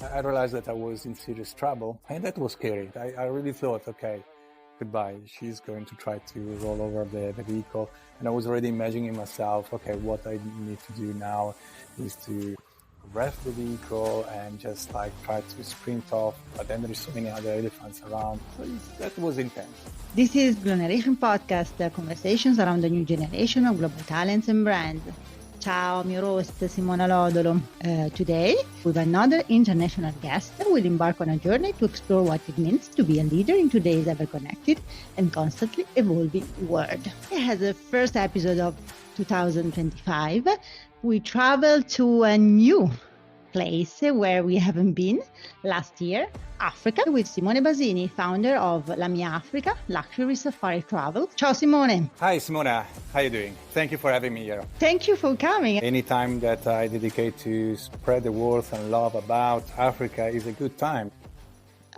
I realized that I was in serious trouble, and that was scary. I really thought, okay, goodbye. She's going to try to roll over the vehicle. And I was already imagining myself, okay, what I need to do now is to rev the vehicle and just like try to sprint off. But then there is so many other elephants around. So that was intense. This is Gloneration Podcast, conversations around the new generation of global talents and brands. Ciao, I'm your host, Simona Lodolo. Today, with another international guest, we'll embark on a journey to explore what it means to be a leader in today's ever-connected and constantly evolving world. As the first episode of 2025, we travel to a new place where we haven't been last year, Africa, with Simone Basini, founder of La Mia Africa, luxury safari travel. Ciao, Simone. Hi, Simona. How are you doing? Thank you for having me here. Thank you for coming. Any time that I dedicate to spread the words and love about Africa is a good time.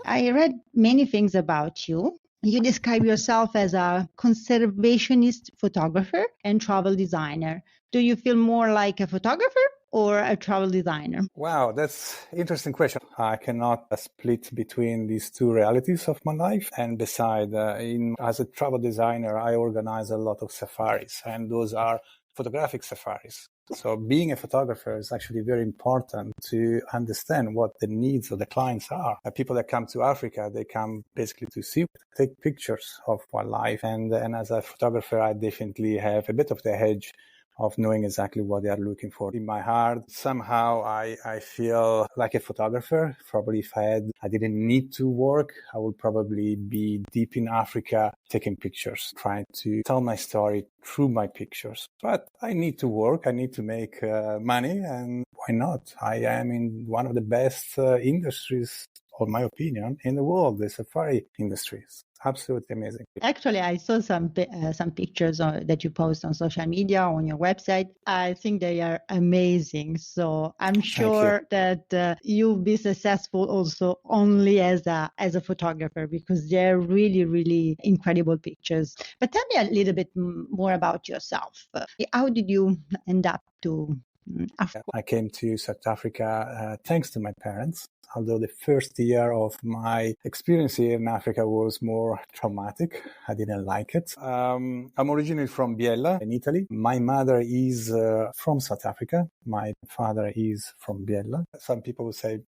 I read many things about you. You describe yourself as a conservationist photographer and travel designer. Do you feel more like a photographer or a travel designer? Wow, that's an interesting question. I cannot split between these two realities of my life. And besides, as a travel designer, I organize a lot of safaris, and those are photographic safaris. So being a photographer is actually very important to understand what the needs of the clients are. People that come to Africa, they come basically to see, take pictures of wildlife. And as a photographer, I definitely have a bit of the edge of knowing exactly what they are looking for. In my heart, somehow I feel like a photographer. Probably if I didn't need to work, I would probably be deep in Africa taking pictures, trying to tell my story through my pictures. But I need to work, I need to make money, and why not? I am in one of the best industries, in my opinion, in the world, the safari industries. Absolutely amazing. Actually, I saw some pictures that you post on social media, on your website. I think they are amazing. So I'm sure that you'll be successful also only as a photographer, because they're really, really incredible pictures. But tell me a little bit more about yourself. How did you end up to Africa? I came to South Africa thanks to my parents. Although the first year of my experience here in Africa was more traumatic. I didn't like it. I'm originally from Biella in Italy. My mother is from South Africa. My father is from Biella. Some people will say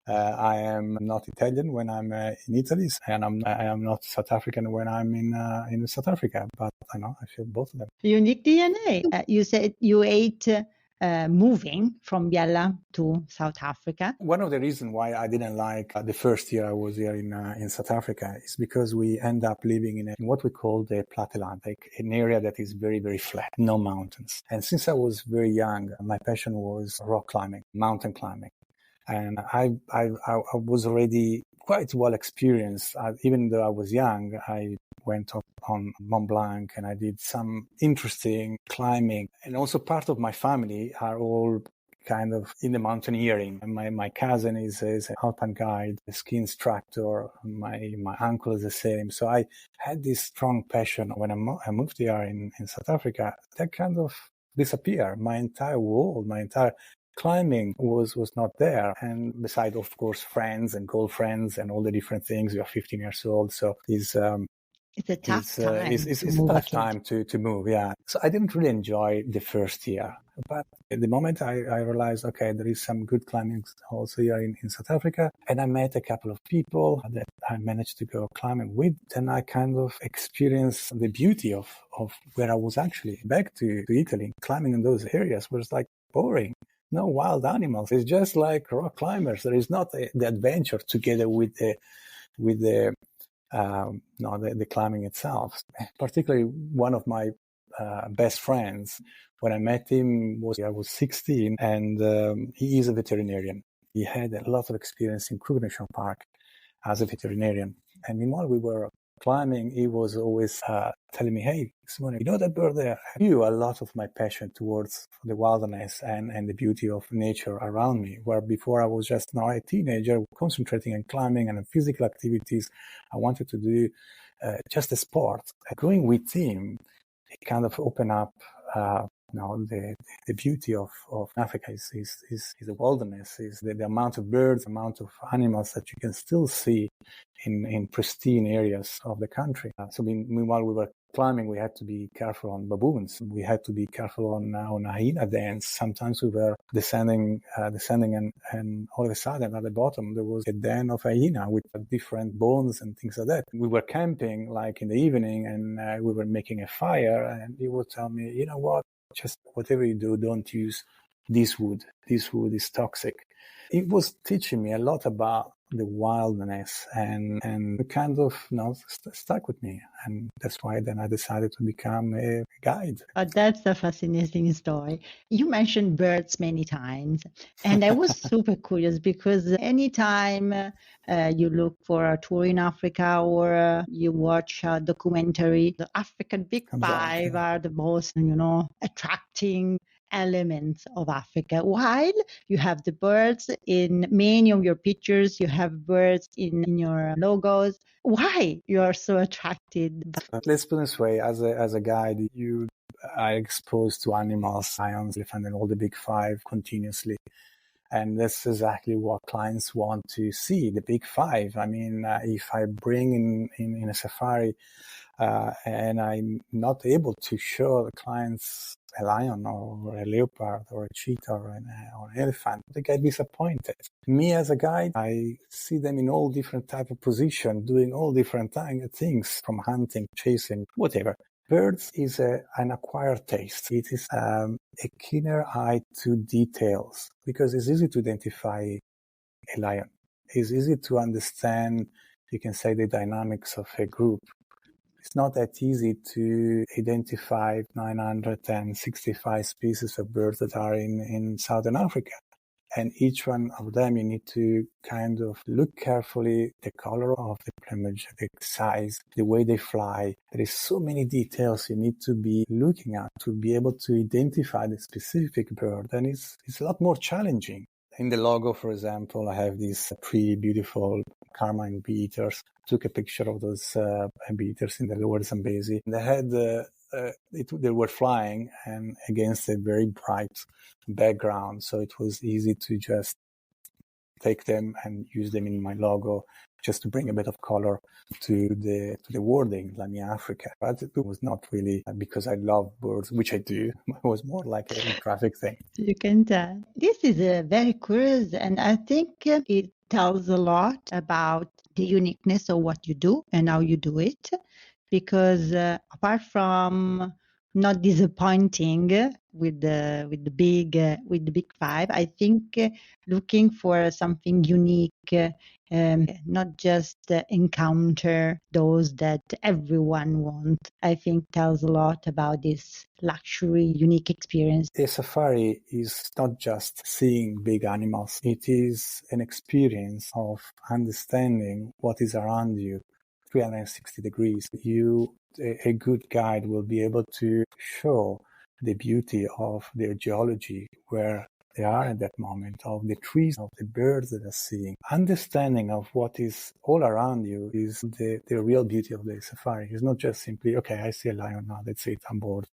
I am not Italian when I'm in Italy, and I am not South African when I'm in South Africa. But I know I feel both of them. Unique DNA. You said you ate moving from Biella to South Africa. One of the reasons why I didn't like the first year I was here in South Africa is because we end up living in what we call the Platteland, an area that is very, very flat, no mountains. And since I was very young, my passion was rock climbing, mountain climbing. And I was already quite well experienced. Even though I was young, I went up on Mont Blanc and I did some interesting climbing. And also part of my family are all kind of in the mountaineering. My cousin is an alpine guide, a ski instructor. My uncle is the same. So I had this strong passion when I moved here in South Africa. That kind of disappeared. My entire world, my entire climbing was not there. And besides, of course, friends and girlfriends and all the different things. You're 15 years old. So it's a tough time. It's a tough time to move, yeah. So I didn't really enjoy the first year. But at the moment I realized, okay, there is some good climbing also here in South Africa. And I met a couple of people that I managed to go climbing with. Then I kind of experienced the beauty of where I was actually. Back to Italy, climbing in those areas was like boring. No wild animals. It's just like rock climbers. There is not the adventure together with the climbing itself. Particularly one of my best friends, when I met him, I was 16, and he is a veterinarian. He had a lot of experience in Gloneration Park as a veterinarian. And meanwhile, we were climbing, he was always telling me, hey, Simone, you know that bird there? I knew a lot of my passion towards the wilderness and the beauty of nature around me, where before I was just a teenager concentrating on climbing and on physical activities. I wanted to do just a sport. Going with him, it kind of opened up the beauty of Africa is the wilderness, is the amount of birds, amount of animals that you can still see in pristine areas of the country. So meanwhile we were climbing, we had to be careful on baboons. We had to be careful on hyena dens. Sometimes we were descending and all of a sudden at the bottom there was a den of hyena with different bones and things like that. We were camping like in the evening and we were making a fire, and he would tell me, you know what, just whatever you do, don't use this wood. This wood is toxic. It was teaching me a lot about the wildness and kind of stuck with me, and that's why then I decided to become a guide. That's a fascinating story. You mentioned birds many times, and I was super curious because anytime you look for a tour in Africa or you watch a documentary, the African Big Five are the most attracting elements of Africa. While you have the birds in many of your pictures, you have birds in your logos. Why you are so attracted? Let's put it this way: as a guide, you are exposed to animals, lions, elephant, and all the big five continuously. And that's exactly what clients want to see, the big five. I mean, if I bring in a safari and I'm not able to show the clients a lion or a leopard or a cheetah or an elephant, they get disappointed. Me as a guide, I see them in all different type of positions, doing all different things, from hunting, chasing, whatever. Birds is an acquired taste. It is a keener eye to details, because it's easy to identify a lion. It's easy to understand, you can say, the dynamics of a group. It's not that easy to identify 965 species of birds that are in Southern Africa. And each one of them, you need to kind of look carefully, the color of the plumage, the size, the way they fly. There is so many details you need to be looking at to be able to identify the specific bird. And it's a lot more challenging. In the logo, for example, I have these pretty beautiful carmine bee-eaters. Took a picture of those bee-eaters in the lower Zambezi. They had they were flying and against a very bright background, so it was easy to just take them and use them in my logo, just to bring a bit of color to the wording, La Mia Africa. But it was not really because I love birds, which I do. It was more like a graphic thing. You can tell. This is very curious, and I think it tells a lot about the uniqueness of what you do and how you do it. Because apart from not disappointing with the big five, I think looking for something unique, not just encounter those that everyone wants, I think tells a lot about this luxury, unique experience. A safari is not just seeing big animals. It is an experience of understanding what is around you. 360 degrees. A good guide will be able to show the beauty of the geology where they are at that moment, of the trees, of the birds that are seeing. Understanding of what is all around you is the real beauty of the safari. It's not just simply, okay, I see a lion now, that's it, I'm bored.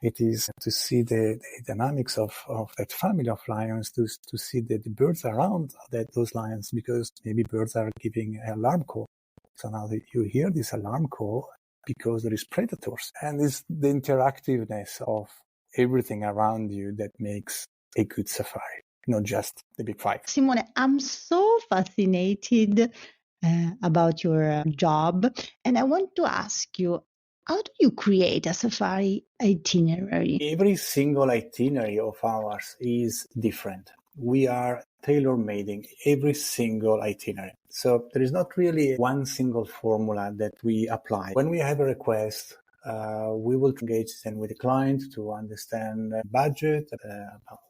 It is to see the dynamics of that family of lions, to see the birds around those lions, because maybe birds are giving an alarm call. So now that you hear this alarm call because there is predators, and it's the interactiveness of everything around you that makes a good safari, not just the big five. Simone, I'm so fascinated about your job, and I want to ask you, how do you create a safari itinerary? Every single itinerary of ours is different. We are tailor-making every single itinerary. So there is not really one single formula that we apply. When we have a request, we will engage then with the client to understand budget,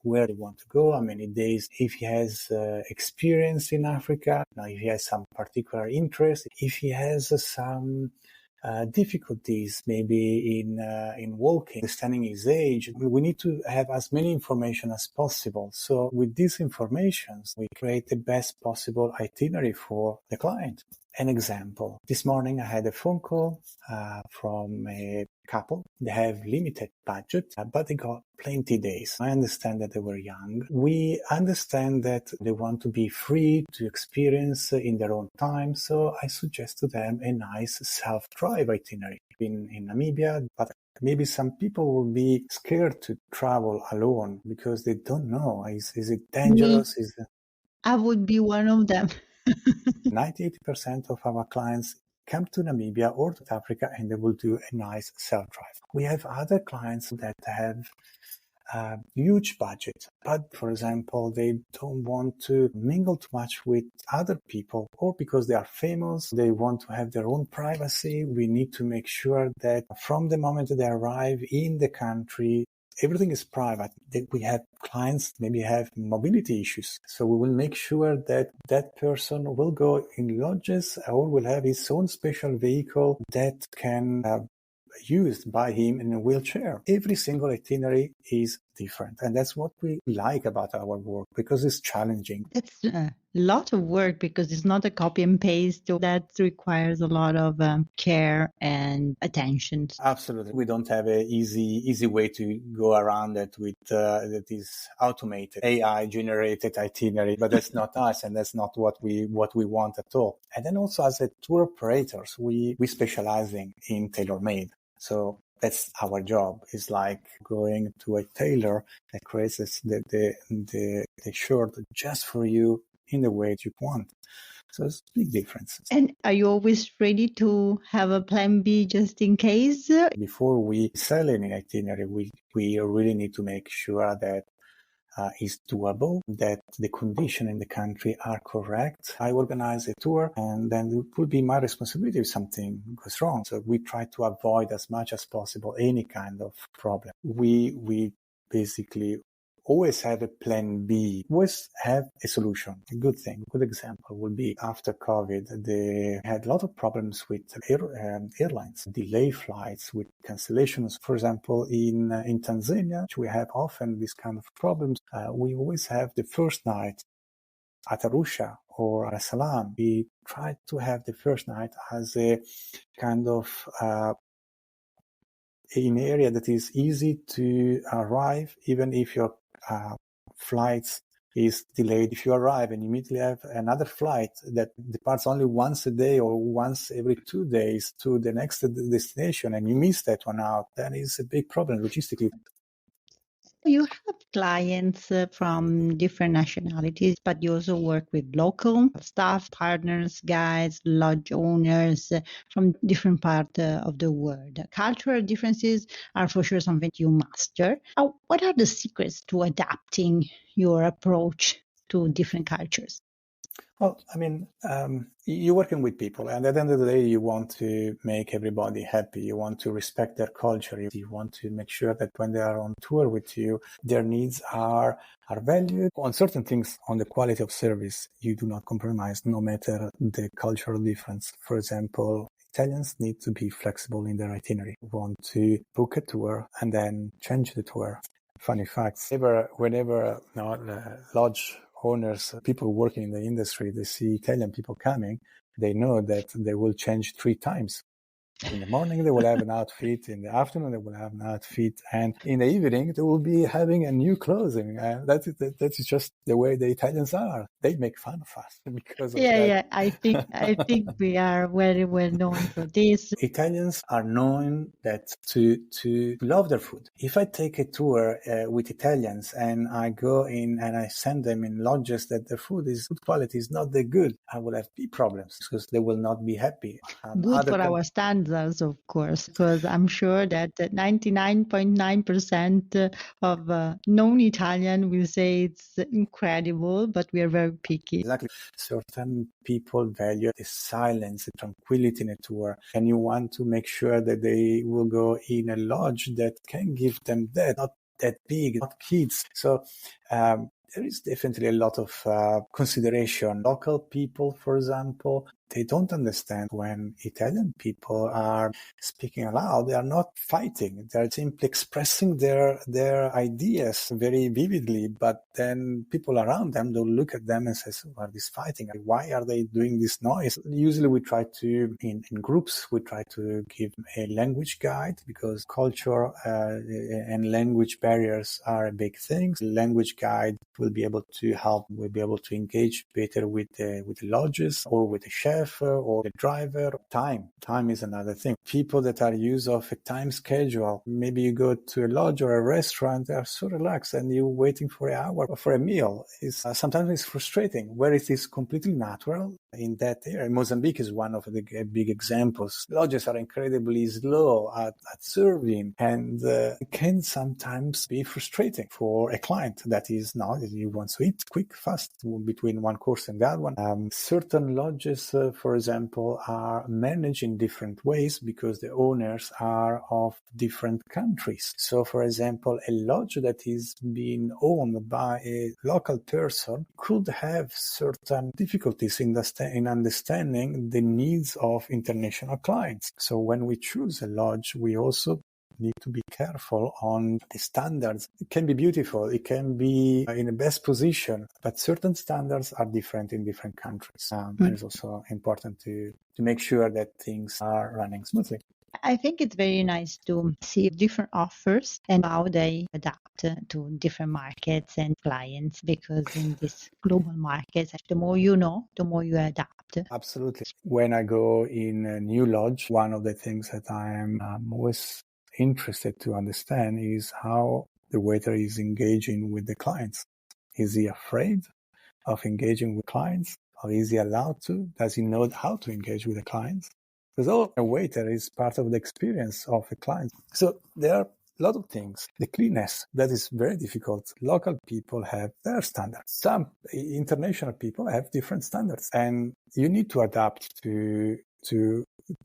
where they want to go, how many days, if he has experience in Africa, if he has some particular interest, if he has some difficulties maybe in walking, understanding his age. We need to have as many information as possible. So with these informations, we create the best possible itinerary for the client. An example. This morning I had a phone call from a couple. They have limited budget, but they got plenty days. I understand that they were young. We understand that they want to be free to experience in their own time. So I suggest to them a nice self-drive itinerary in Namibia, but maybe some people will be scared to travel alone because they don't know. Is it dangerous? I would be one of them. 90% of our clients come to Namibia or to Africa and they will do a nice self-drive. We have other clients that have a huge budget, but for example, they don't want to mingle too much with other people, or because they are famous, they want to have their own privacy. We need to make sure that from the moment they arrive in the country, everything is private. We have clients maybe have mobility issues. So we will make sure that that person will go in lodges or will have his own special vehicle that can used by him in a wheelchair. Every single itinerary is different. And that's what we like about our work, because it's challenging. It's a lot of work because it's not a copy and paste. That requires a lot of care and attention. Absolutely. We don't have an easy way to go around that with that is automated, AI generated itinerary, but that's not us, and that's not what we want at all. And then also as a tour operators, we specialize in tailor-made. So that's our job. It's like going to a tailor that creates the shirt just for you in the way you want. So it's a big difference. And are you always ready to have a plan B just in case? Before we sell any itinerary, we really need to make sure that is doable, that the conditions in the country are correct. I organize a tour, and then it would be my responsibility if something goes wrong. So we try to avoid as much as possible any kind of problem. We basically always have a plan B, always have a solution. A good example would be after COVID, they had a lot of problems with airlines, delay flights with cancellations. For example, in Tanzania, we have often this kind of problems. We always have the first night at Arusha or Dar es Salaam. We try to have the first night as a kind of an area that is easy to arrive, even if your flights is delayed. If you arrive and immediately have another flight that departs only once a day or once every 2 days to the next destination, and you miss that one out, then it's a big problem logistically. You have clients from different nationalities, but you also work with local staff, partners, guides, lodge owners from different parts of the world. Cultural differences are for sure something you master. What are the secrets to adapting your approach to different cultures? Well, I mean, you're working with people, and at the end of the day, you want to make everybody happy. You want to respect their culture. You want to make sure that when they are on tour with you, their needs are valued. On certain things, on the quality of service, you do not compromise, no matter the cultural difference. For example, Italians need to be flexible in their itinerary. We want to book a tour and then change the tour. Funny facts. Whenever lodge owners, people working in the industry, they see Italian people coming, they know that they will change 3 times. In the morning, they will have an outfit. In the afternoon, they will have an outfit. And in the evening, they will be having a new clothing. That is just the way the Italians are. They make fun of us because of that. Yeah. I think we are very well known for this. Italians are known that to love their food. If I take a tour with Italians and I go in and I send them in lodges that the food quality is not that good, I will have big problems because they will not be happy. Good for our standards, of course, because I'm sure that 99.9% of non-Italian will say it's incredible, but we are very picky. Exactly. Certain people value the silence, the tranquility in a tour, and you want to make sure that they will go in a lodge that can give them that, not that big, not kids. So there is definitely a lot of consideration. Local people, for example, They don't understand when Italian people are speaking aloud. They are not fighting. They're simply expressing their ideas very vividly. But then people around them don't look at them and say, so are these fighting? Why are they doing this noise? Usually we try to, in groups, we try to give a language guide because culture and language barriers are a big thing. The language guide will be able to help. We'll be able to engage better with the lodges or with the chef or the driver. Time is another thing. People that are used of a time schedule. Maybe you go to a lodge or a restaurant. They are so relaxed, and you're waiting for an hour for a meal. Sometimes it's frustrating. Where it is completely natural in that area. Mozambique is one of the big examples. Lodges are incredibly slow at serving, and it can sometimes be frustrating for a client that is not. You want to eat quick, fast between one course and the other one. Certain lodges, for example, are managed in different ways because the owners are of different countries. So, for example, a lodge that is being owned by a local person could have certain difficulties in understanding the needs of international clients. So when we choose a lodge, we also need to be careful on the standards. It can be beautiful, it can be in the best position, but certain standards are different in different countries. And it's also important to make sure that things are running smoothly. I think it's very nice to see different offers and how they adapt to different markets and clients, because in this global markets, the more you know, the more you adapt. Absolutely. When I go in a new lodge, one of the things that I am always interested to understand is how the waiter is engaging with the clients. Is he afraid of engaging with clients, or is he allowed to? Does he know how to engage with the clients? Because a waiter is part of the experience of a client. So there are a lot of things. The cleanness, that is very difficult. Local people have their standards. Some international people have different standards, and you need to adapt to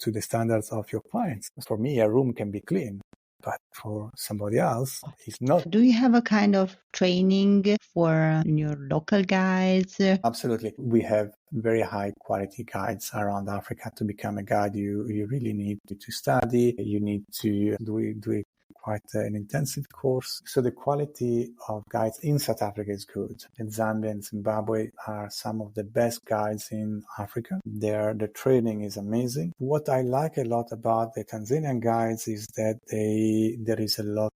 the standards of your clients. For me, a room can be clean, but for somebody else, it's not. Do you have a kind of training for your local guides? Absolutely. We have very high quality guides around Africa. To become a guide, you really need to study. You need to do quite an intensive course. So the quality of guides in South Africa is good. And Zambia and Zimbabwe are some of the best guides in Africa. The training is amazing. What I like a lot about the Tanzanian guides is that there is a lot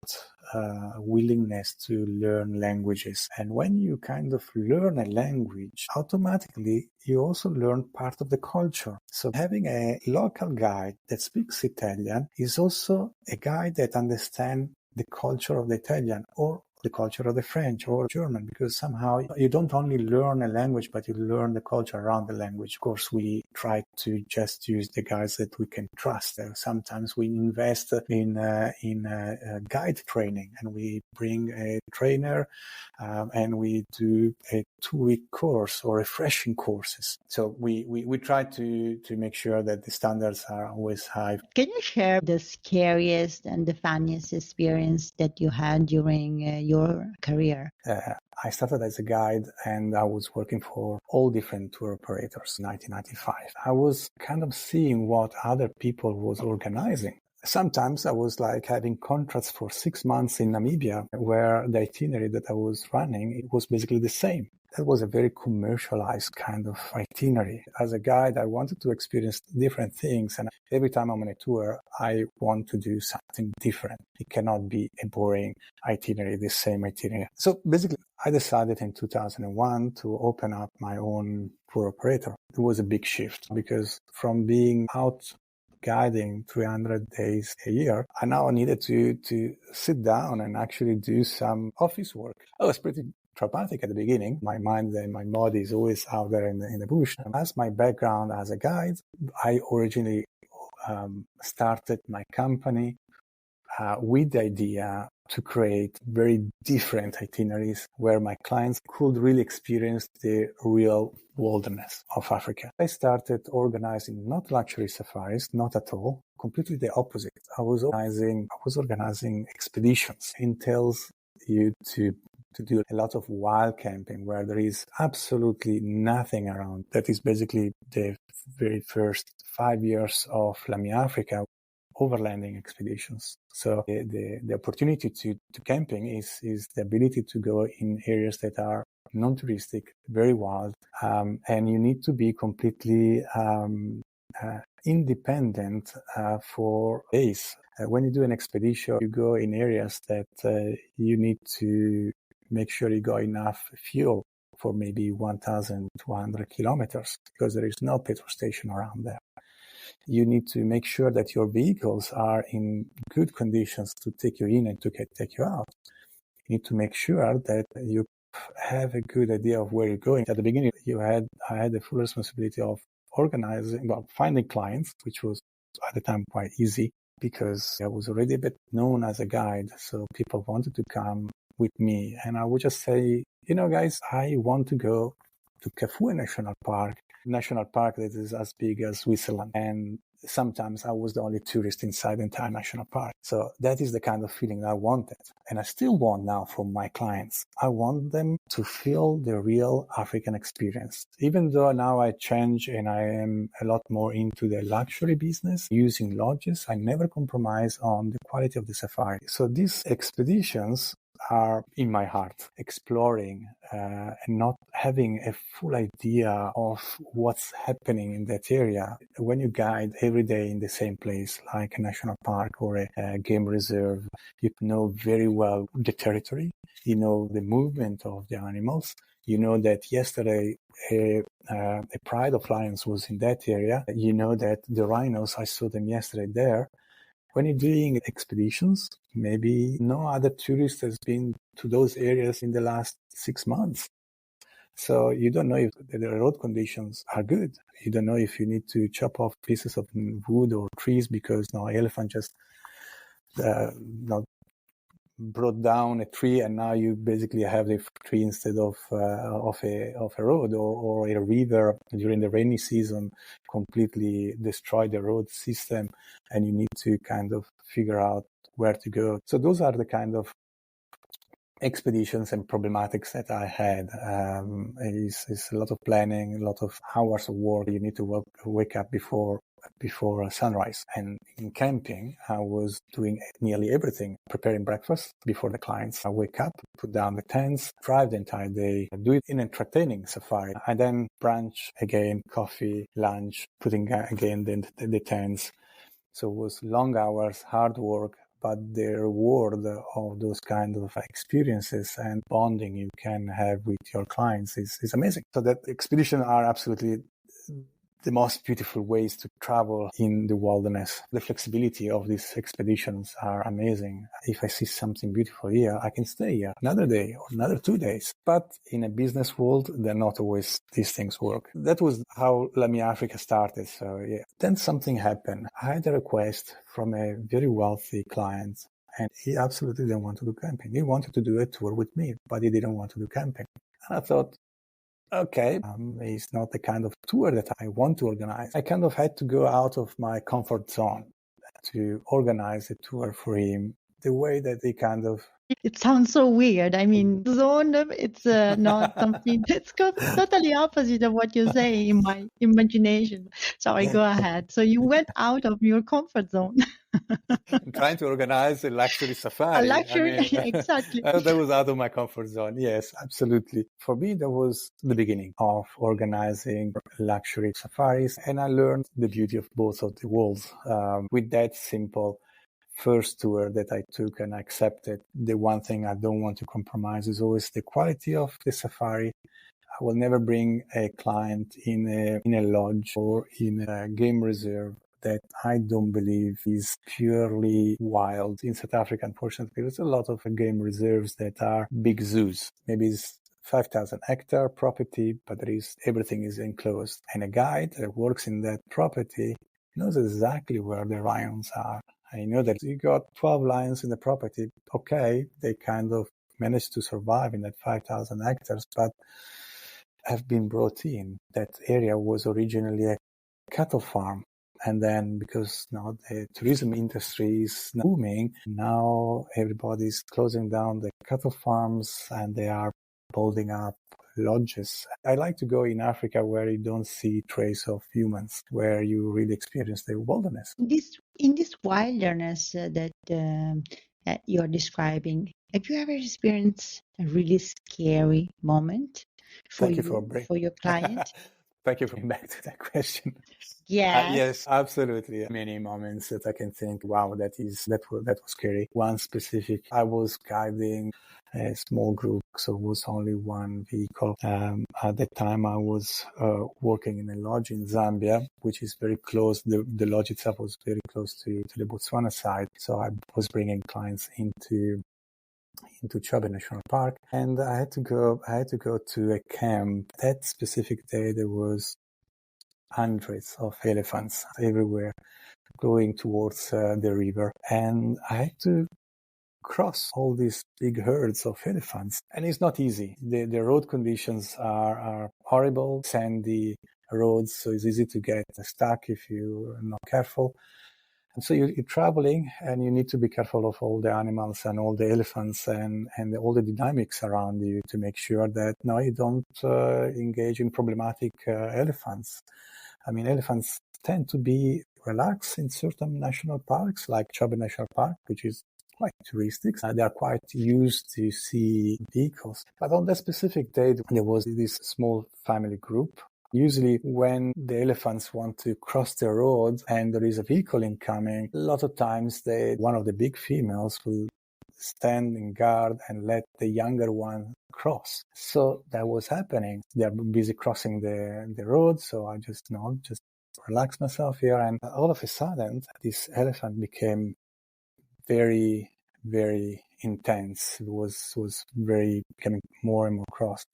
willingness to learn languages. And when you kind of learn a language, automatically you also learn part of the culture. So having a local guide that speaks Italian is also a guide that understands the culture of the Italian or the culture of the French or German, because somehow you don't only learn a language, but you learn the culture around the language. Of course, we try to just use the guides that we can trust. Sometimes we invest in guide training, and we bring a trainer and we do a 2-week course or refreshing courses. So we try to make sure that the standards are always high. Can you share the scariest and the funniest experience that you had during your career? I started as a guide, and I was working for all different tour operators in 1995. I was kind of seeing what other people was organizing. Sometimes I was like having contracts for 6 months in Namibia, where the itinerary that I was running, it was basically the same. That was a very commercialized kind of itinerary. As a guide, I wanted to experience different things. And every time I'm on a tour, I want to do something different. It cannot be a boring itinerary, the same itinerary. So basically, I decided in 2001 to open up my own tour operator. It was a big shift, because from being out guiding 300 days a year, I now needed to sit down and actually do some office work. I was pretty traumatic at the beginning. My mind and my body is always out there in the bush. And as my background as a guide, I originally started my company with the idea to create very different itineraries where my clients could really experience the real wilderness of Africa. I started organizing not luxury safaris, not at all, completely the opposite. I was organizing expeditions. It entails you to to do a lot of wild camping where there is absolutely nothing around. That is basically the very first 5 years of Lami Africa overlanding expeditions. So the opportunity to camping is the ability to go in areas that are non-touristic, very wild, and you need to be completely independent for days. When you do an expedition, you go in areas that you need to make sure you got enough fuel for maybe 1,200 kilometers because there is no petrol station around there. You need to make sure that your vehicles are in good conditions to take you in and to take you out. You need to make sure that you have a good idea of where you're going. At the beginning, I had the full responsibility of finding clients, which was at the time quite easy because I was already a bit known as a guide. So people wanted to come with me. And I would just say, guys, I want to go to Kafue National Park that is as big as Switzerland. And sometimes I was the only tourist inside the entire national park. So that is the kind of feeling I wanted. And I still want now from my clients. I want them to feel the real African experience. Even though now I change and I am a lot more into the luxury business, using lodges, I never compromise on the quality of the safari. So these expeditions are in my heart, exploring and not having a full idea of what's happening in that area. When you guide every day in the same place, like a national park or a game reserve, you know very well the territory, you know the movement of the animals, you know that yesterday a pride of lions was in that area, you know that the rhinos, I saw them yesterday there. When you're doing expeditions, maybe no other tourist has been to those areas in the last 6 months. So you don't know if the road conditions are good. You don't know if you need to chop off pieces of wood or trees because elephant just brought down a tree and now you basically have the tree instead of a road, or a river during the rainy season completely destroy the road system and you need to kind of figure out where to go. So those are the kind of expeditions and problematics that I had. It's a lot of planning, a lot of hours of work. You need to wake up before sunrise. And in camping, I was doing nearly everything, preparing breakfast before the clients. I wake up, put down the tents, drive the entire day, do it in entertaining safari. I then brunch again, coffee, lunch, putting again the tents. So it was long hours, hard work, but the reward of those kind of experiences and bonding you can have with your clients is amazing. So that expeditions are absolutely the most beautiful ways to travel in the wilderness. The flexibility of these expeditions are amazing. If I see something beautiful here, I can stay here another day or another 2 days. But in a business world, they're not always these things work. That was how Lami Africa started. So yeah. Then something happened. I had a request from a very wealthy client and he absolutely didn't want to do camping. He wanted to do a tour with me, but he didn't want to do camping. And I thought, okay, it's not the kind of tour that I want to organize. I kind of had to go out of my comfort zone to organize a tour for him the way that he kind of... It sounds so weird. I mean, zone, it's not something that's totally opposite of what you say in my imagination. Sorry, go ahead. So you went out of your comfort zone. I'm trying to organize a luxury safari. Exactly. That was out of my comfort zone. Yes, absolutely. For me, that was the beginning of organizing luxury safaris. And I learned the beauty of both of the worlds. With that simple first tour that I took and I accepted, the one thing I don't want to compromise is always the quality of the safari. I will never bring a client in a lodge or in a game reserve that I don't believe is purely wild. In South Africa, unfortunately, there's a lot of game reserves that are big zoos. Maybe it's 5,000 hectare property, but everything is enclosed. And a guide that works in that property knows exactly where the lions are. I know that you got 12 lions in the property. Okay, they kind of managed to survive in that 5,000 hectares, but have been brought in. That area was originally a cattle farm. And then because now the tourism industry is booming, now everybody's closing down the cattle farms and they are building up lodges. I like to go in Africa where you don't see trace of humans, where you really experience the wilderness. In this wilderness that you're describing, have you ever experienced a really scary moment for for your client? Thank you for bringing back to that question. Yes. Yes, absolutely. Many moments that I can think, wow, that was scary. One specific, I was guiding a small group, so it was only one vehicle. At the time, I was working in a lodge in Zambia, which is very close. The lodge itself was very close to the Botswana side. So I was bringing clients into Chobe National Park, and I had to go to a camp. That specific day, there was hundreds of elephants everywhere going towards the river, and I had to cross all these big herds of elephants, and it's not easy. The road conditions are horrible, sandy roads, so it's easy to get stuck if you're not careful. And so you're traveling, and you need to be careful of all the animals and all the elephants and all the dynamics around you to make sure that no, you don't engage in problematic elephants. I mean, elephants tend to be relaxed in certain national parks, like Chobe National Park, which is quite touristic. They are quite used to see vehicles. But on that specific day, there was this small family group. Usually when the elephants want to cross the road and there is a vehicle incoming, a lot of times one of the big females will stand in guard and let the younger one cross. So that was happening. They are busy crossing the road, so I just relax myself here. And all of a sudden, this elephant became very, very intense. It was becoming more and more crossed.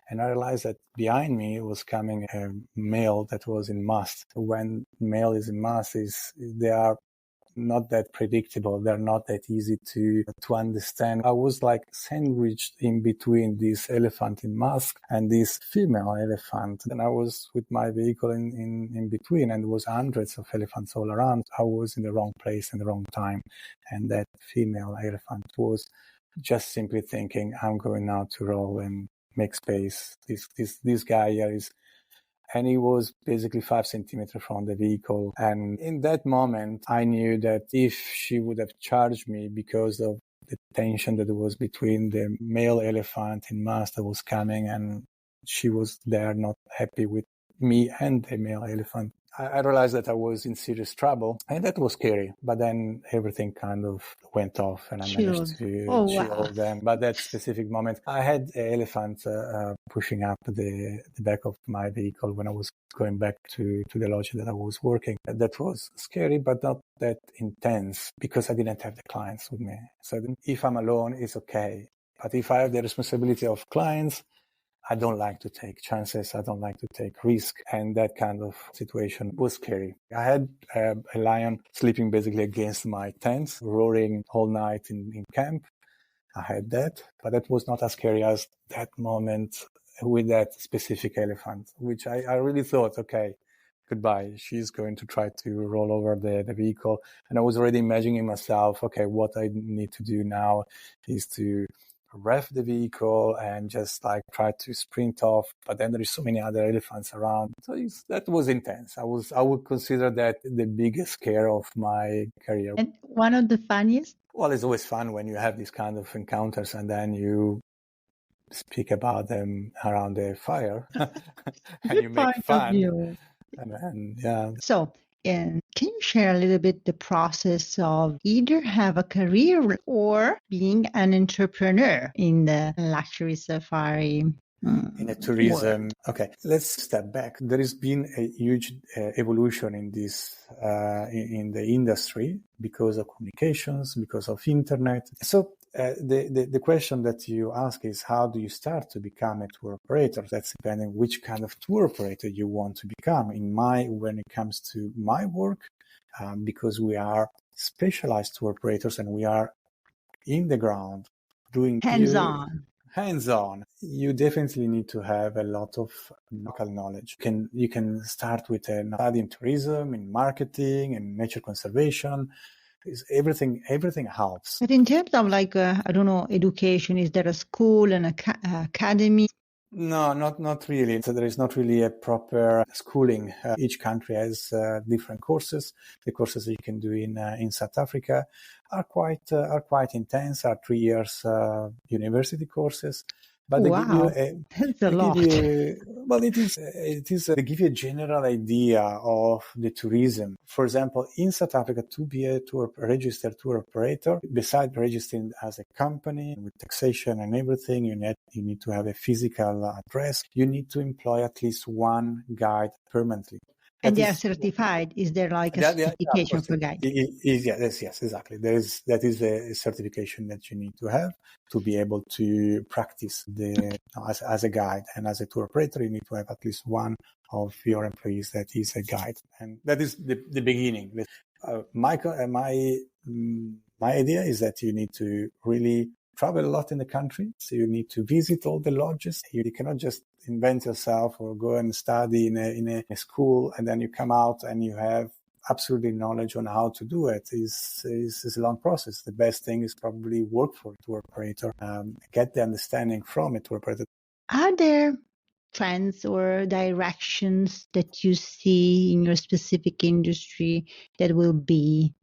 And I realized that behind me was coming a male that was in mass. When male is in mass, they are not that predictable. They're not that easy to understand. I was like sandwiched in between this elephant in mask and this female elephant. And I was with my vehicle in between, and there was hundreds of elephants all around. I was in the wrong place in the wrong time. And that female elephant was just simply thinking, I'm going now to roll and make space. This guy here is, and he was basically 5 centimeters from the vehicle. And in that moment, I knew that if she would have charged me because of the tension that was between the male elephant in mass that was coming, and she was there not happy with me and the male elephant, I realized that I was in serious trouble, and that was scary. But then everything kind of went off, and I managed to chill them. But that specific moment, I had an elephant pushing up the back of my vehicle when I was going back to the lodge that I was working. That was scary, but not that intense because I didn't have the clients with me. So if I'm alone, it's okay. But if I have the responsibility of clients, I don't like to take chances. I don't like to take risk. And that kind of situation was scary. I had a lion sleeping basically against my tent, roaring all night in camp. I had that, but that was not as scary as that moment with that specific elephant, which I really thought, okay, goodbye. She's going to try to roll over the vehicle. And I was already imagining myself, okay, what I need to do now is to ref the vehicle and just like try to sprint off, but then there is so many other elephants around. So that was intense. I would consider that the biggest scare of my career. And one of the funniest? Well, it's always fun when you have these kind of encounters and then you speak about them around the fire and you make fun. And yeah. So, can you share a little bit the process of either have a career or being an entrepreneur in the luxury safari? In a tourism. Okay, let's step back. There has been a huge evolution in this, in the industry because of communications, because of internet. So the question that you ask is, how do you start to become a tour operator? That's depending which kind of tour operator you want to become. When it comes to my work, because we are specialized tour operators and we are in the ground doing hands-on. hands-on. You definitely need to have a lot of local knowledge. You can start with a study in tourism, in marketing, in nature conservation. Everything helps. But in terms of education, is there a school, an academy? No, not really. So there is not really a proper schooling. Each country has different courses. The courses that you can do in South Africa are quite intense. Are 3 years university courses. But they give you that's a lot. They give you a general idea of the tourism. For example, in South Africa, to be a registered tour operator, besides registering as a company with taxation and everything, you need to have a physical address. You need to employ at least one guide permanently. And they are certified. Is there like a certification for guides? Yes, exactly. That is a certification that you need to have to be able to practice as a guide, and as a tour operator, you need to have at least one of your employees that is a guide, and that is the beginning. My idea is that you need to really travel a lot in the country, so you need to visit all the lodges. You cannot just invent yourself or go and study in a school and then you come out and you have absolutely knowledge on how to do it. It's a long process. The best thing is probably work for a tour operator, get the understanding from a tour operator. Are there trends or directions that you see in your specific industry that will be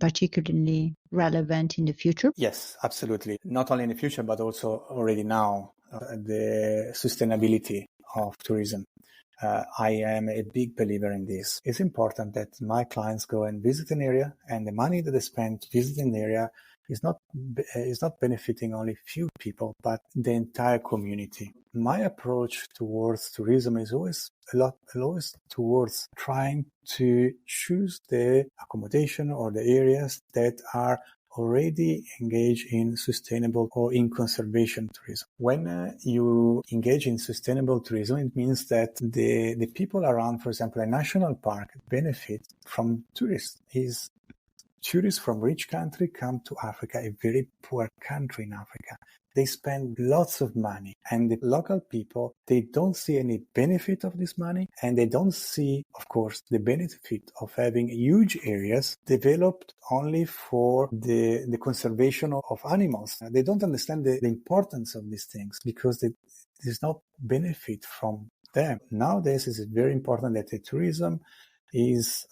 particularly relevant in the future? Yes, absolutely. Not only in the future, but also already now, the sustainability of tourism. I am a big believer in this. It's important that my clients go and visit an area, and the money that they spend visiting the area is not benefiting only few people, but the entire community. My approach towards tourism is always towards trying to choose the accommodation or the areas that are already engaged in sustainable or in conservation tourism. When you engage in sustainable tourism, it means that the people around, for example, a national park, benefit from tourists. Tourists from rich country come to Africa, a very poor country in Africa. They spend lots of money, and the local people, they don't see any benefit of this money, and they don't see, of course, the benefit of having huge areas developed only for the conservation of animals. They don't understand the importance of these things because there's no benefit from them. Nowadays, it's very important that the tourism is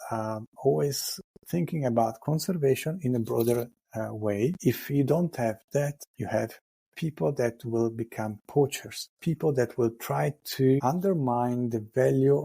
always thinking about conservation in a broader way. If you don't have that, you have people that will become poachers, people that will try to undermine the value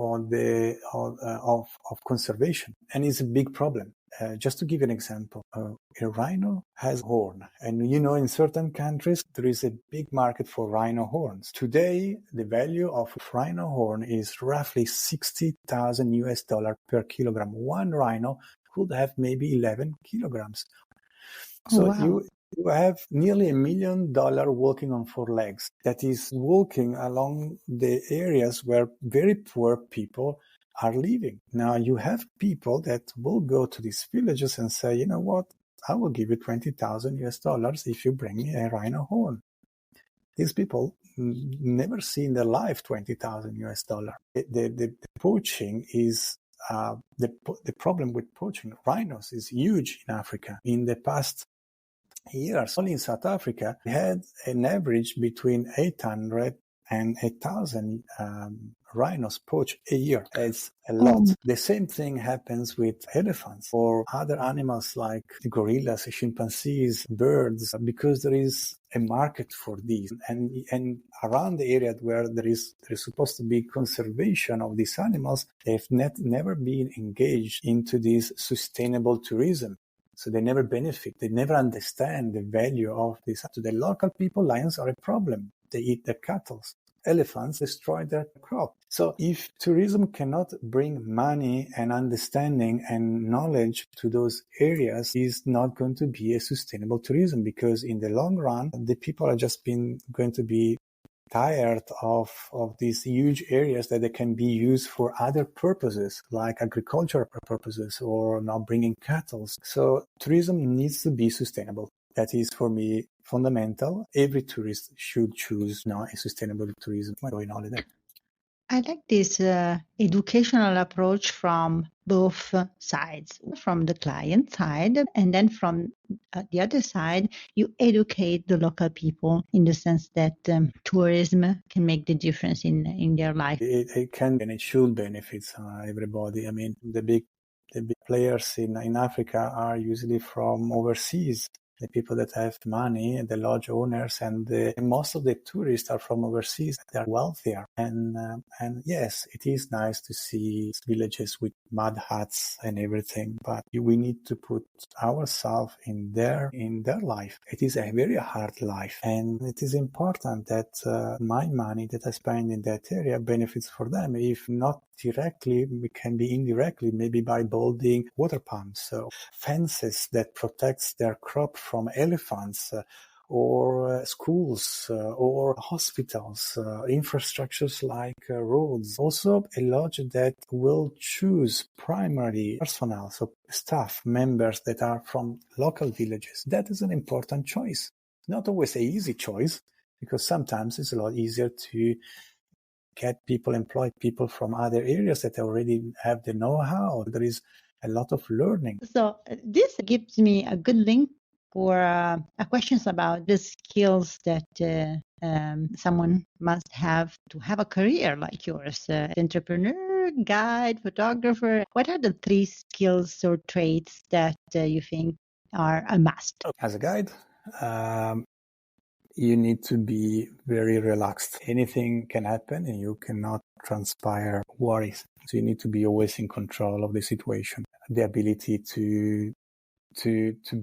of conservation, and it's a big problem. Just to give an example, a rhino has horn, and in certain countries there is a big market for rhino horns. Today, the value of rhino horn is roughly $60,000 per kilogram. One rhino could have maybe 11 kilograms. So wow. You have nearly $1 million walking on 4 legs. That is walking along the areas where very poor people are living. Now you have people that will go to these villages and say, you know what, I will give you $20,000 if you bring me a rhino horn. These people never see in their life $20,000. The poaching is the problem with poaching rhinos is huge in Africa. In the past years, only in South Africa, we had an average between 800 and 1,000 rhinos poached a year. It's a lot. The same thing happens with elephants or other animals like gorillas, chimpanzees, birds, because there is a market for these. And around the area where there is supposed to be conservation of these animals, they've never been engaged into this sustainable tourism. So they never benefit. They never understand the value of this. To the local people, lions are a problem. They eat their cattle. Elephants destroy their crop. So if tourism cannot bring money and understanding and knowledge to those areas, it's not going to be a sustainable tourism, because in the long run, the people are just going to be tired of these huge areas that they can be used for other purposes, like agricultural purposes or not bringing cattle. So tourism needs to be sustainable. That is, for me, fundamental. Every tourist should choose a sustainable tourism when going on holiday. I like this educational approach from both sides, from the client side, and then from the other side, you educate the local people in the sense that tourism can make the difference in their life. It can and it should benefit everybody. I mean, the big players in Africa are usually from overseas. The people that have money, the lodge owners, and most of the tourists are from overseas. They are wealthier, and yes, it is nice to see villages with mud huts and everything. But we need to put ourselves in their life. It is a very hard life, and it is important that my money that I spend in that area benefits for them. If not directly, it can be indirectly, maybe by building water pumps, so fences that protects their crop from elephants, or schools, or hospitals, infrastructures like roads. Also, a lodge that will choose primary personnel, so staff members that are from local villages. That is an important choice. Not always an easy choice, because sometimes it's a lot easier to employ people from other areas that already have the know-how. There is a lot of learning. So this gives me a good link for questions about the skills that someone must have to have a career like yours, entrepreneur, guide, photographer. What are the 3 skills or traits that you think are a must? As a guide, you need to be very relaxed. Anything can happen and you cannot transpire worries. So you need to be always in control of the situation. The ability to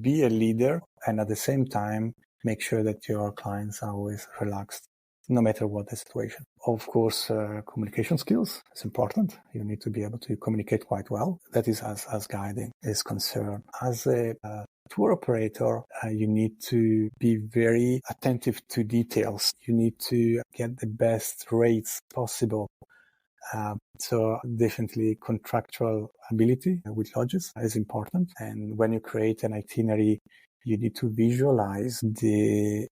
be a leader, and at the same time make sure that your clients are always relaxed, no matter what the situation. Of course, communication skills is important. You need to be able to communicate quite well. That is as guiding is concerned. As a tour operator, you need to be very attentive to details. You need to get the best rates possible. So definitely contractual ability with lodges is important. And when you create an itinerary, you need to visualize the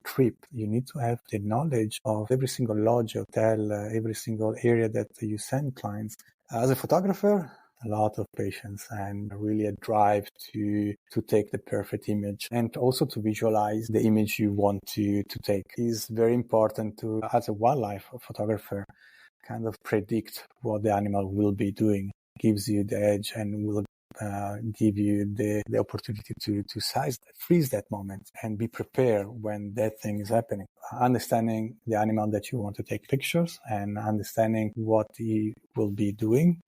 trip. You need to have the knowledge of every single lodge, hotel, every single area that you send clients. As a photographer, a lot of patience and really a drive to take the perfect image, and also to visualize the image you want to take. Is very important to, as a wildlife photographer, kind of predict what the animal will be doing. Gives you the edge and will give you the opportunity to freeze that moment and be prepared when that thing is happening. Understanding the animal that you want to take pictures and understanding what he will be doing,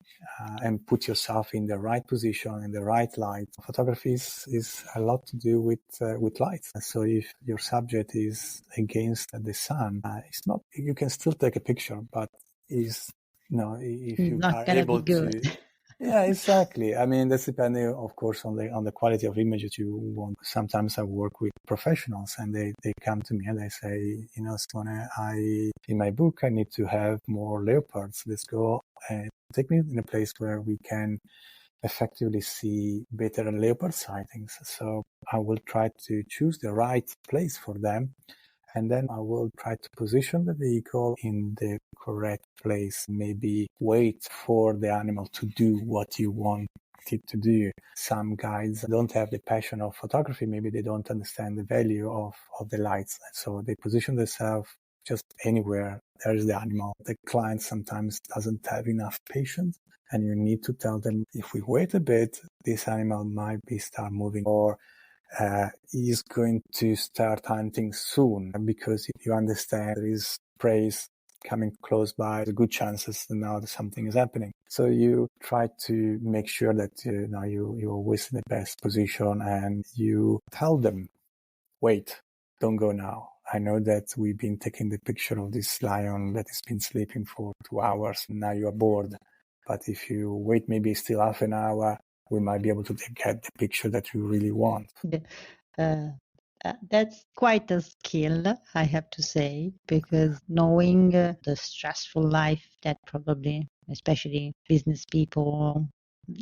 and put yourself in the right position, in the right light. Photography is a lot to do with light. So if your subject is against the sun, it's not, you can still take a picture, but if you not are gonna able be good. to. Yeah, exactly. I mean, that's depending, of course, on the quality of images you want. Sometimes I work with professionals and they come to me and they say, Simone, in my book, I need to have more leopards. Let's go and take me in a place where we can effectively see better leopard sightings. So I will try to choose the right place for them. And then I will try to position the vehicle in the correct place, maybe wait for the animal to do what you want it to do. Some guides don't have the passion of photography. Maybe they don't understand the value of the lights. So they position themselves just anywhere. There is the animal. The client sometimes doesn't have enough patience. And you need to tell them, if we wait a bit, this animal might start moving, or is going to start hunting soon, because if you understand there is prey coming close by, the good chances that now something is happening. So you try to make sure that you're always in the best position, and you tell them, wait, don't go now. I know that we've been taking the picture of this lion that has been sleeping for 2 hours. Now you are bored. But if you wait maybe still half an hour, we might be able to get the picture that you really want. That's quite a skill, I have to say, because knowing the stressful life that probably, especially business people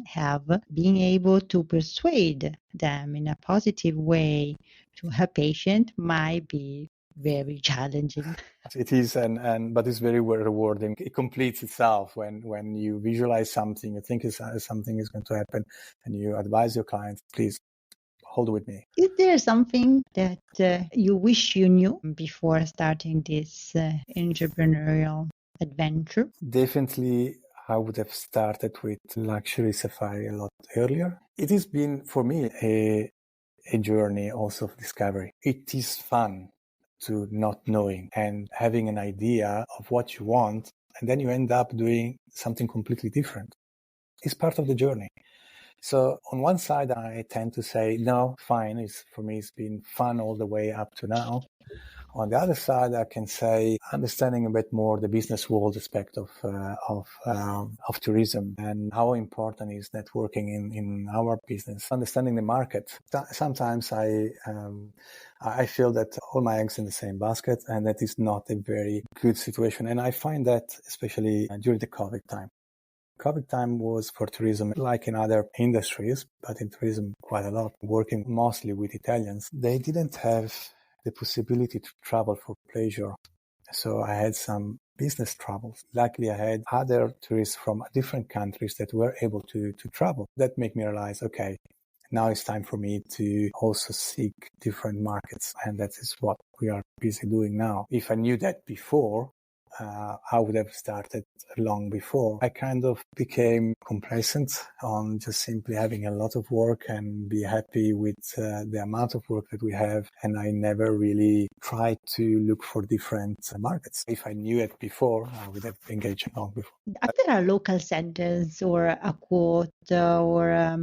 have, being able to persuade them in a positive way to a patient might be very challenging. It is, but it's very rewarding. It completes itself when you visualize something, you think something is going to happen, and you advise your client, please hold with me. Is there something that you wish you knew before starting this entrepreneurial adventure? Definitely, I would have started with luxury safari a lot earlier. It has been, for me, a journey also of discovery. It is fun to not knowing and having an idea of what you want, and then you end up doing something completely different. It's part of the journey. So on one side, I tend to say, no, fine. For me, it's been fun all the way up to now. On the other side, I can say understanding a bit more the business world aspect of tourism and how important is networking in our business, understanding the market. Sometimes I feel that all my eggs in the same basket, and that is not a very good situation. And I find that especially during the COVID time. COVID time was for tourism, like in other industries, but in tourism quite a lot, working mostly with Italians. They didn't have the possibility to travel for pleasure. So I had some business travels. Luckily, I had other tourists from different countries that were able to travel. That made me realize, okay, now it's time for me to also seek different markets. And that is what we are busy doing now. If I knew that before, I would have started long before. I kind of became complacent on just simply having a lot of work and be happy with the amount of work that we have. And I never really tried to look for different markets. If I knew it before, I would have engaged long before. Are there local centers or a quote or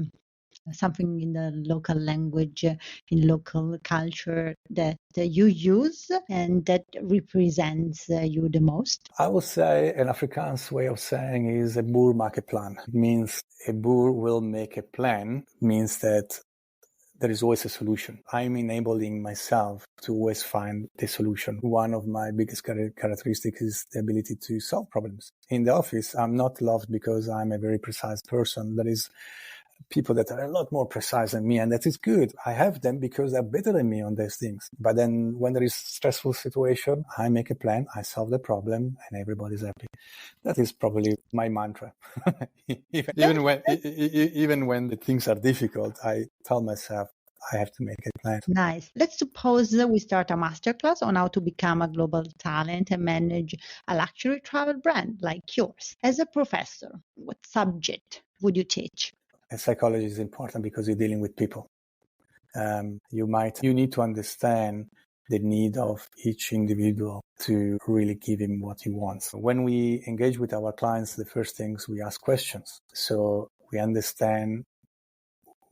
something in the local language, in local culture that you use and that represents you the most? I would say an Afrikaans way of saying is a boer maak 'n plan. It means a boer will make a plan, means that there is always a solution. I'm enabling myself to always find the solution. One of my biggest characteristics is the ability to solve problems. In the office, I'm not loved because I'm a very precise person. There is people that are a lot more precise than me, and that is good. I have them because they're better than me on those things. But then when there is stressful situation, I make a plan, I solve the problem, and everybody's happy. That is probably my mantra. even when the things are difficult, I tell myself I have to make a plan. Nice. Let's suppose we start a masterclass on how to become a global talent and manage a luxury travel brand like yours. As a professor, what subject would you teach? Psychology is important because you're dealing with people. You need to understand the need of each individual to really give him what he wants. When we engage with our clients, the first things we ask questions. So we understand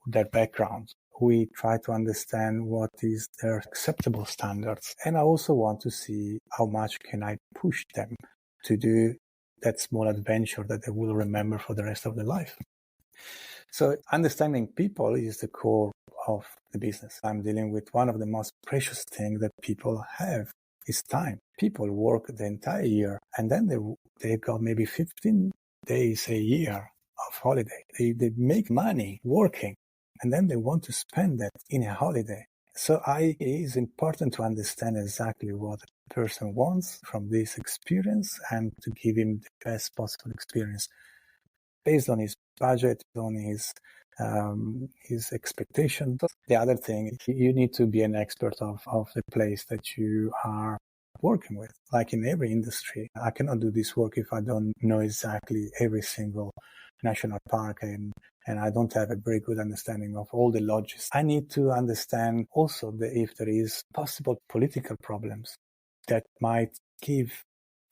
their background. We try to understand what is their acceptable standards. And I also want to see how much can I push them to do that small adventure that they will remember for the rest of their life. So understanding people is the core of the business. I'm dealing with one of the most precious things that people have is time. People work the entire year and then they got maybe 15 days a year of holiday. They make money working and then they want to spend that in a holiday. So it is important to understand exactly what a person wants from this experience and to give him the best possible experience based on his budget, on his expectations. The other thing, you need to be an expert of the place that you are working with. Like in every industry, I cannot do this work if I don't know exactly every single national park and I don't have a very good understanding of all the lodges. I need to understand also if there is possible political problems that might give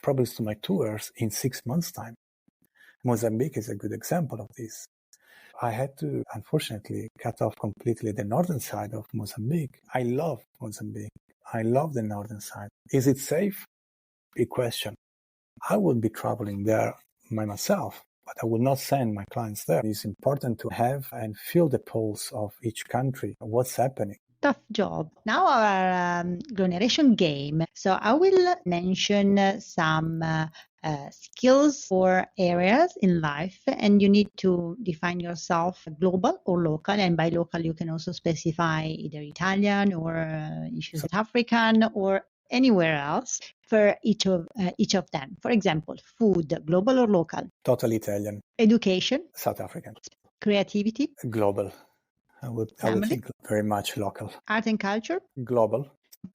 problems to my tours in 6 months' time. Mozambique is a good example of this. I had to, unfortunately, cut off completely the northern side of Mozambique. I love Mozambique. I love the northern side. Is it safe? Big question. I would be traveling there by myself, but I will not send my clients there. It's important to have and feel the pulse of each country, what's happening. tough job. Now our Gloneration game. So I will mention some skills or areas in life, and you need to define yourself global or local. And by local, you can also specify either Italian or South African or anywhere else for each of them. For example, food, global or local? Totally Italian. Education? South African. Creativity? Global. I would think very much local. Art and culture? Global.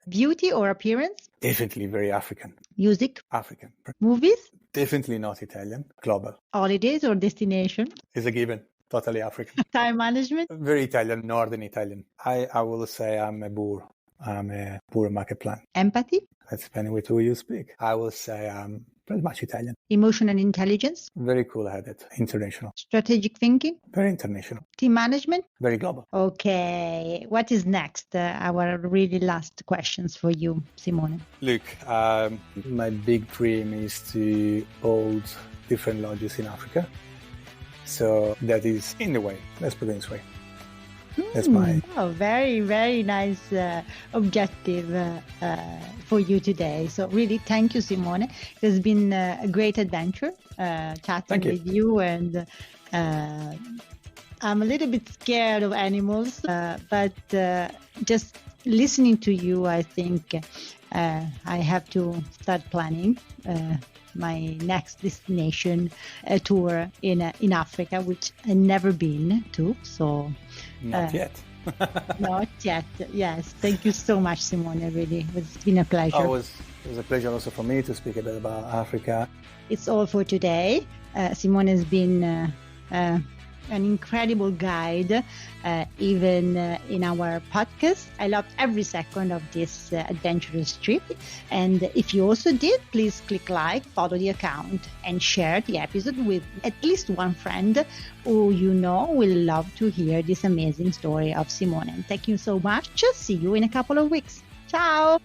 Beauty or appearance? Definitely very African. Music? African. Movies? Definitely not Italian. Global. Holidays or destination? Is a given. Totally African. Time management? Very Italian, Northern Italian. I will say I'm a boor. I'm a poor market plan. Empathy? That's depending with who you speak. I will say I'm pretty much Italian. Emotional intelligence? Very cool-headed. International. Strategic thinking? Very international. Team management? Very global. Okay. What is next? Our really last questions for you, Simone. Look, my big dream is to hold different lodges in Africa. So that is in the way. Let's put it this way. That's my... very, very nice objective for you today. So really, thank you, Simone. It has been a great adventure chatting with you. And I'm a little bit scared of animals, but just listening to you, I think I have to start planning my next destination tour in Africa, which I've never been to. So not yet. Not yet. Yes. Thank you so much, Simone. Really, it's been a pleasure. It was a pleasure also for me to speak a bit about Africa. It's all for today. Simone has been an incredible guide, even in our podcast. I loved every second of this adventurous trip. And if you also did, please click like, follow the account, and share the episode with at least one friend who you know will love to hear this amazing story of Simone. And thank you so much. See you in a couple of weeks. Ciao!